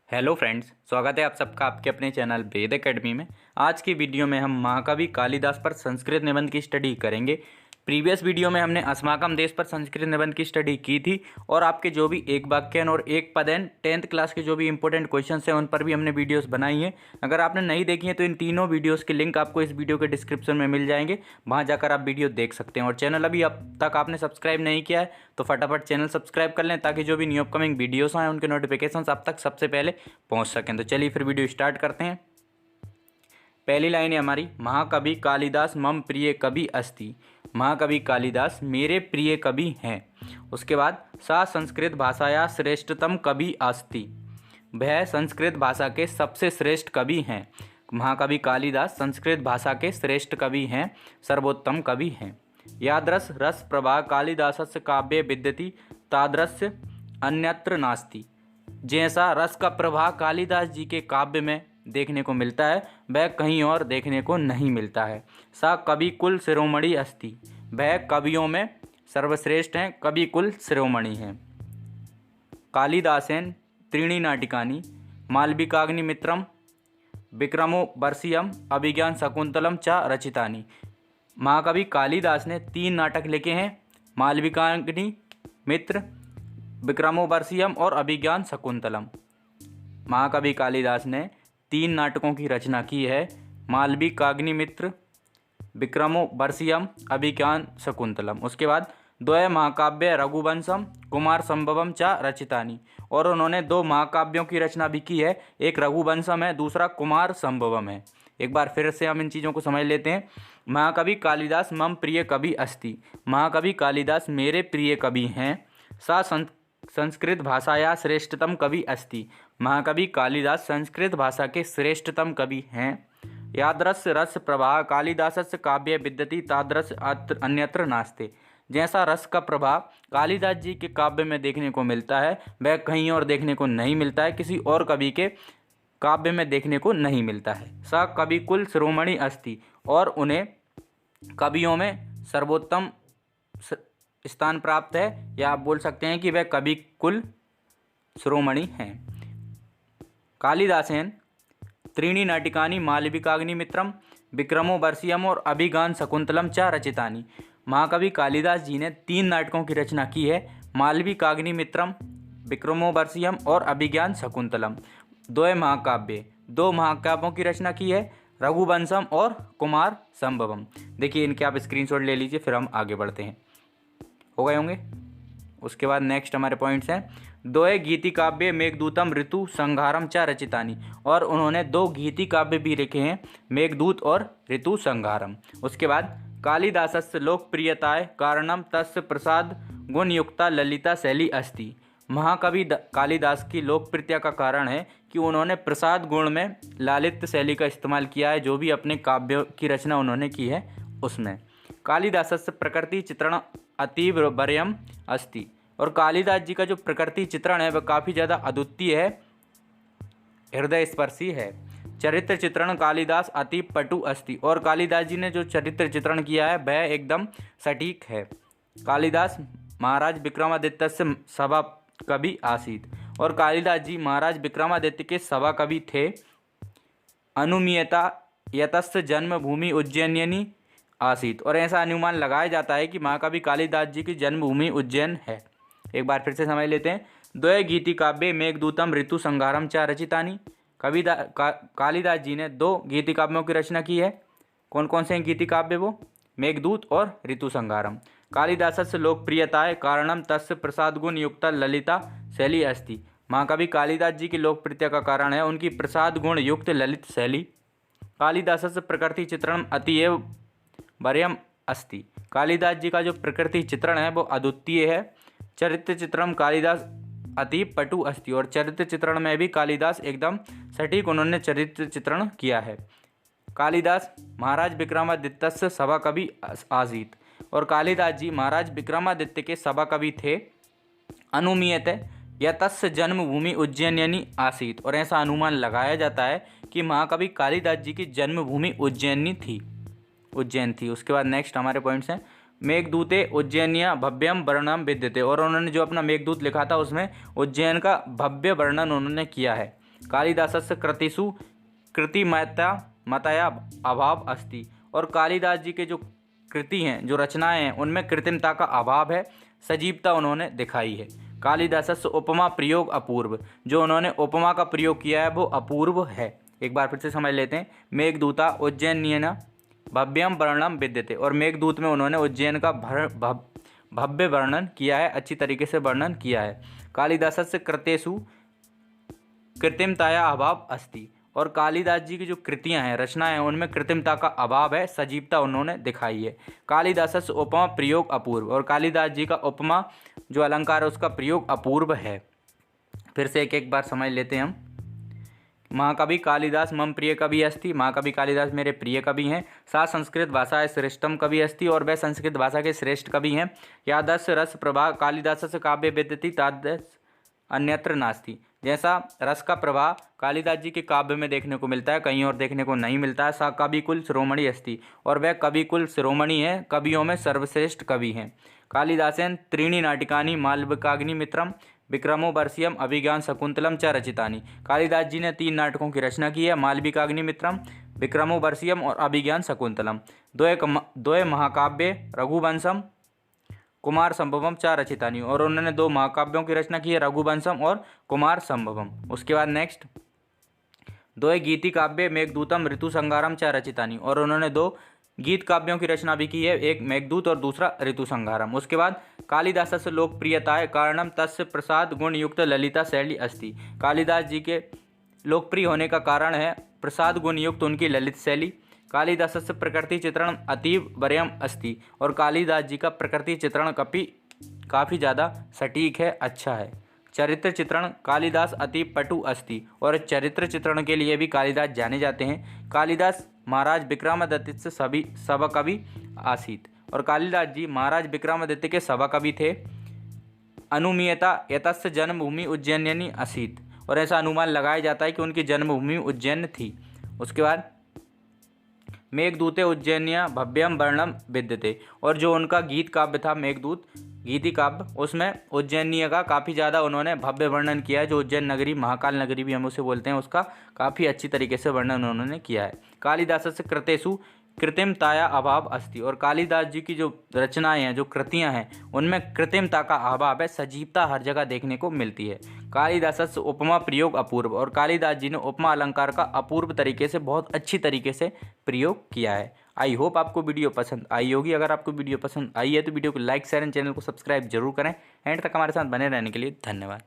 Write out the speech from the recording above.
Hello friends, स्वागत है आप सबका आपके अपने चैनल वेद एकेडमी में। आज की वीडियो में हम महाकवि कालिदास पर संस्कृत निबंध की स्टडी करेंगे। प्रीवियस वीडियो में हमने अस्माकम देश पर संस्कृत निबंध की स्टडी की थी और आपके जो भी एक वाक्यन और एक पदन 10th क्लास के जो भी इंपॉर्टेंट क्वेश्चंस हैं उन पर भी हमने वीडियोस बनाई हैं। अगर आपने नहीं देखी है तो इन तीनों वीडियोस के लिंक आपको इस वीडियो के डिस्क्रिप्शन में मिल जाएंगे, वहाँ जाकर आप वीडियो देख सकते हैं। और चैनल अभी अब तक आपने सब्सक्राइब नहीं किया है तो फटाफट चैनल सब्सक्राइब कर लें ताकि जो भी न्यू अपकमिंग वीडियोस आएँ उनके नोटिफिकेशन आप तक सबसे पहले पहुँच सकें। तो चलिए फिर वीडियो स्टार्ट करते हैं। पहली लाइन है हमारी, महाकवि कालिदास मम प्रिय कवि अस्ति। महाकवि कालिदास मेरे प्रिय कवि हैं। उसके बाद सा संस्कृत भाषाया श्रेष्ठतम कवि अस्ति। वह संस्कृत भाषा के सबसे श्रेष्ठ कवि हैं। महाकवि कालिदास संस्कृत भाषा के श्रेष्ठ कवि हैं, सर्वोत्तम कवि हैं। यादृश रस प्रभा कालिदासस्य काव्ये विद्यति तादृश अन्यत्र नास्ति। जैसा रस का प्रभाव कालिदास जी के काव्य में देखने को मिलता है वह कहीं और देखने को नहीं मिलता है। सा कवि कुल शिरोमणि अस्ति। वह कवियों में सर्वश्रेष्ठ हैं, कवि कुल शिरोमणि हैं। कालिदासेन त्रीणि नाटिकानि मालविकाग्निमित्रम विक्रमो वर्षीयम अभिज्ञान शकुंतलम च रचितानि। महाकवि कालिदास ने 3 नाटक लिखे हैं, मालविकाग्नि मित्र, विक्रमो वर्षीयम और अभिज्ञान शकुंतलम। महाकवि कालिदास ने 3 नाटकों की रचना की है, मालविकाग्निमित्र, विक्रमो वर्षीयम, अभिज्ञान शकुंतलम। उसके बाद द्वय महाकाव्य रघुवंशम कुमार संभवम च रचितानि। और उन्होंने 2 महाकाव्यों की रचना भी की है, एक रघुवंशम है, दूसरा कुमार संभवम है। एक बार फिर से हम इन चीज़ों को समझ लेते हैं। महाकवि कालिदास मम प्रिय कवि अस्ति। महाकवि कालिदास मेरे प्रिय कवि हैं। सा संस्कृत भाषाया श्रेष्ठतम कवि अस्ति। महाकवि कालिदास संस्कृत भाषा के श्रेष्ठतम कवि हैं। यादृश रस प्रभाव कालिदासस्य काव्ये विद्यति तादृश अन्यत्र नास्ते। जैसा रस का प्रभाव कालिदास जी के काव्य में देखने को मिलता है वह कहीं और देखने को नहीं मिलता है, किसी और कवि के काव्य में देखने को नहीं मिलता है। सा कवि कुल शिरोमणि अस्ति। और उन्हें कवियों में सर्वोत्तम स्थान प्राप्त है, या आप बोल सकते हैं कि वह कवि कुल शिरोमणि हैं। कालिदासेन त्रीणि नाटिकानि मालविकाग्निमित्रम विक्रमो वर्षीयम और अभिज्ञान शकुंतलम च रचितानि। महाकवि कालिदास जी ने 3 नाटकों की रचना की है, मालविकाग्निमित्रम, विक्रमो वर्षीयम और अभिज्ञान शकुंतलम। 2 महाकाव्यों की रचना की है, रघुवंशम और कुमार संभवम। देखिए इनके आप स्क्रीनशॉट ले लीजिए, फिर हम आगे बढ़ते हैं। हो गए होंगे। उसके बाद नेक्स्ट हमारे पॉइंट्स हैं, 2 गीति काव्य मेघदूतम ऋतु संहारम च रचितानि। और उन्होंने 2 गीति काव्य भी लिखे हैं, मेघदूत और ऋतु संहारम। उसके बाद कालिदासस्य लोकप्रियताय कारणम तस्य प्रसाद गुणयुक्ता ललिता शैली अस्ति। महाकवि कालिदास की लोकप्रियता का कारण है कि उन्होंने प्रसाद गुण में लालित्य शैली का इस्तेमाल किया है। जो भी अपने काव्यों की रचना उन्होंने की है उसमें कालिदासस्य प्रकृति चित्रण अतीव वर्यम अस्ति। और कालिदास जी का जो प्रकृति चित्रण है वह काफ़ी ज़्यादा अद्वितीय है, हृदय स्पर्शी है। चरित्र चित्रण कालिदास अति पटु अस्ति। और कालिदास जी ने जो चरित्र चित्रण किया है वह एकदम सटीक है। कालिदास महाराज विक्रमादित्य से सभा कवि आसीत। और कालिदास जी महाराज विक्रमादित्य के सभा कवि थे। अनुमीयता यतस्य जन्मभूमि उज्जैन्यनी आसीत। और ऐसा अनुमान लगाया जाता है कि महाकवि कालिदास जी की जन्मभूमि उज्जैन है। एक बार फिर से समझ लेते हैं। 2 गीति काव्य मेघदूतम ऋतु संहारम च रचितानि। कालिदास जी ने 2 गीति काव्यों की रचना की है। कौन कौन से गीति काव्य वो? मेघदूत और ऋतु संहारम। कालिदासस्य लोकप्रियताय कारणम तस्य प्रसाद गुण युक्ता ललिता शैली अस्ति। महाकवि कालिदास जी की लोकप्रियता का कारण है उनकी प्रसाद गुण युक्त ललित शैली। कालिदासस्य प्रकृति चित्रण अतिएव वर्यम अस्ति। कालिदास जी का जो प्रकृति चित्रण है वो अद्वितीय है। चरित्र चित्रण कालिदास अति पटु अस्ति। और चरित्र चित्रण में भी कालिदास एकदम सटीक उन्होंने चरित्र चित्रण किया है। कालिदास महाराज विक्रमादित्य से सभा कवि आसीत। और कालिदास जी महाराज विक्रमादित्य के सभा कवि थे। अनुमीयत यतस्य जन्मभूमि उज्जैन्यनी आसीत। और ऐसा अनुमान लगाया जाता है कि महाकवि कालिदास जी की जन्मभूमि उज्जैन थी। उसके बाद नेक्स्ट हमारे पॉइंट्स हैं, मेघदूते उज्जैनिया भव्यम वर्णनम विद्यते। और उन्होंने जो अपना मेघदूत लिखा था उसमें उज्जैन का भव्य वर्णन उन्होंने किया है। कालिदासस्य कृतिषु कृत्रिमतया अभाव अस्ति। और कालिदास जी के जो कृति हैं, जो रचनाएं हैं, उनमें कृत्रिमता का अभाव है, सजीवता उन्होंने दिखाई है। कालिदासस्य उपमा प्रयोग अपूर्व, जो उन्होंने उपमा का प्रयोग किया है वो अपूर्व है। एक बार फिर से समझ लेते हैं। मेघदूता उज्जैन्येन भव्यम वर्णनम विद्यते, और मेघदूत में उन्होंने उज्जैन का भव्य वर्णन किया है, अच्छी तरीके से वर्णन किया है। कालिदासस्य कृतेषु कृत्रिमताया अभाव अस्ति, और कालिदास जी की जो कृतियां हैं, रचनाएं हैं, उनमें कृत्रिमता का अभाव है, सजीवता उन्होंने दिखाई है। कालिदासस्य उपमा प्रयोग अपूर्व, और कालिदास जी का उपमा जो अलंकार है उसका प्रयोग अपूर्व है। फिर से एक एक बार समझ लेते हैं हम। महाकवि कालिदास मम प्रिय कवि अस्ति, महाकवि कालिदास मेरे प्रिय कवि हैं। सा संस्कृत भाषा श्रेष्ठम कवि अस्ति, और वह संस्कृत भाषा के श्रेष्ठ कवि हैं। यादस्य रस प्रभा कालिदासस्य काव्य विद्यति तादृश अन्यत्र नास्ति, जैसा रस का प्रभाव कालिदास जी के काव्य में देखने को मिलता है, कहीं और देखने को नहीं मिलता है। सा कवि कुल शिरोमणि अस्ति, और वह कवि कुल शिरोमणि है, कवियों में सर्वश्रेष्ठ कवि हैं। कालिदासेन त्रीणि नाटिकानि मालविकाग्निमित्रम विक्रमो वर्षीयम अभिज्ञान शकुंतलम च रचितानि। कालिदास जी ने 3 नाटकों की रचना की है, मालविकाग्निमित्रम, विक्रमो वर्षीयम और अभिज्ञान शकुंतलम। द्वय महाकाव्य रघुवंशम कुमार संभवम च रचितानि, और उन्होंने 2 महाकाव्यों की रचना की है, रघुवंशम और कुमार संभवम। उसके बाद नेक्स्ट, 2 गीति काव्य मेघदूतम ऋतु संहारम च रचितानि, और उन्होंने 2 गीत काव्यों की रचना भी की है, एक मेघदूत और दूसरा ऋतु संहारम। उसके बाद कालिदासस्य लोकप्रियताय कारणम तस्य प्रसाद गुण युक्त ललिता शैली अस्ति। कालिदास जी के लोकप्रिय होने का कारण है प्रसाद गुण युक्त उनकी ललित शैली। कालिदासस्य प्रकृति चित्रण अतीव वरीयम अस्ति, और कालिदास जी का प्रकृति चित्रण काफ़ी ज़्यादा सटीक है, अच्छा है। चरित्र चित्रण कालिदास अति पटु अस्ति, और चरित्र चित्रण के लिए भी कालिदास जाने जाते हैं। कालिदास महाराज विक्रमादित्य से सभा कवि आसीत, और कालिदास जी महाराज विक्रमादित्य के सभा कवि थे। अनुमीयता यतस्य जन्मभूमि उज्जैन्यनी आसीत, और ऐसा अनुमान लगाया जाता है कि उनकी जन्मभूमि उज्जैन थी। उसके बाद मेघदूते उज्जैन्या भव्यम वर्णम विद्यते, और जो उनका गीत काव्य था मेघदूत गीति काव्य, उसमें उज्जैनीय का काफ़ी ज़्यादा उन्होंने भव्य वर्णन किया है। जो उज्जैन नगरी, महाकाल नगरी भी हम उसे बोलते हैं, उसका काफ़ी अच्छी तरीके से वर्णन उन्होंने किया है। कालिदासस्य कृतेषु कृत्रिमताया अभाव अस्ति, और कालिदास जी की जो रचनाएं हैं, जो कृतियां हैं, उनमें कृत्रिमता का अभाव है, सजीवता हर जगह देखने को मिलती है। कालिदासस्य उपमा प्रयोग अपूर्व, और कालिदास जी ने उपमा अलंकार का अपूर्व तरीके से, बहुत अच्छी तरीके से प्रयोग किया है। आई होप आपको वीडियो पसंद आई होगी। अगर आपको वीडियो पसंद आई है तो वीडियो को लाइक, शेयर एंड चैनल को सब्सक्राइब जरूर करें। एंड तक हमारे साथ बने रहने के लिए धन्यवाद।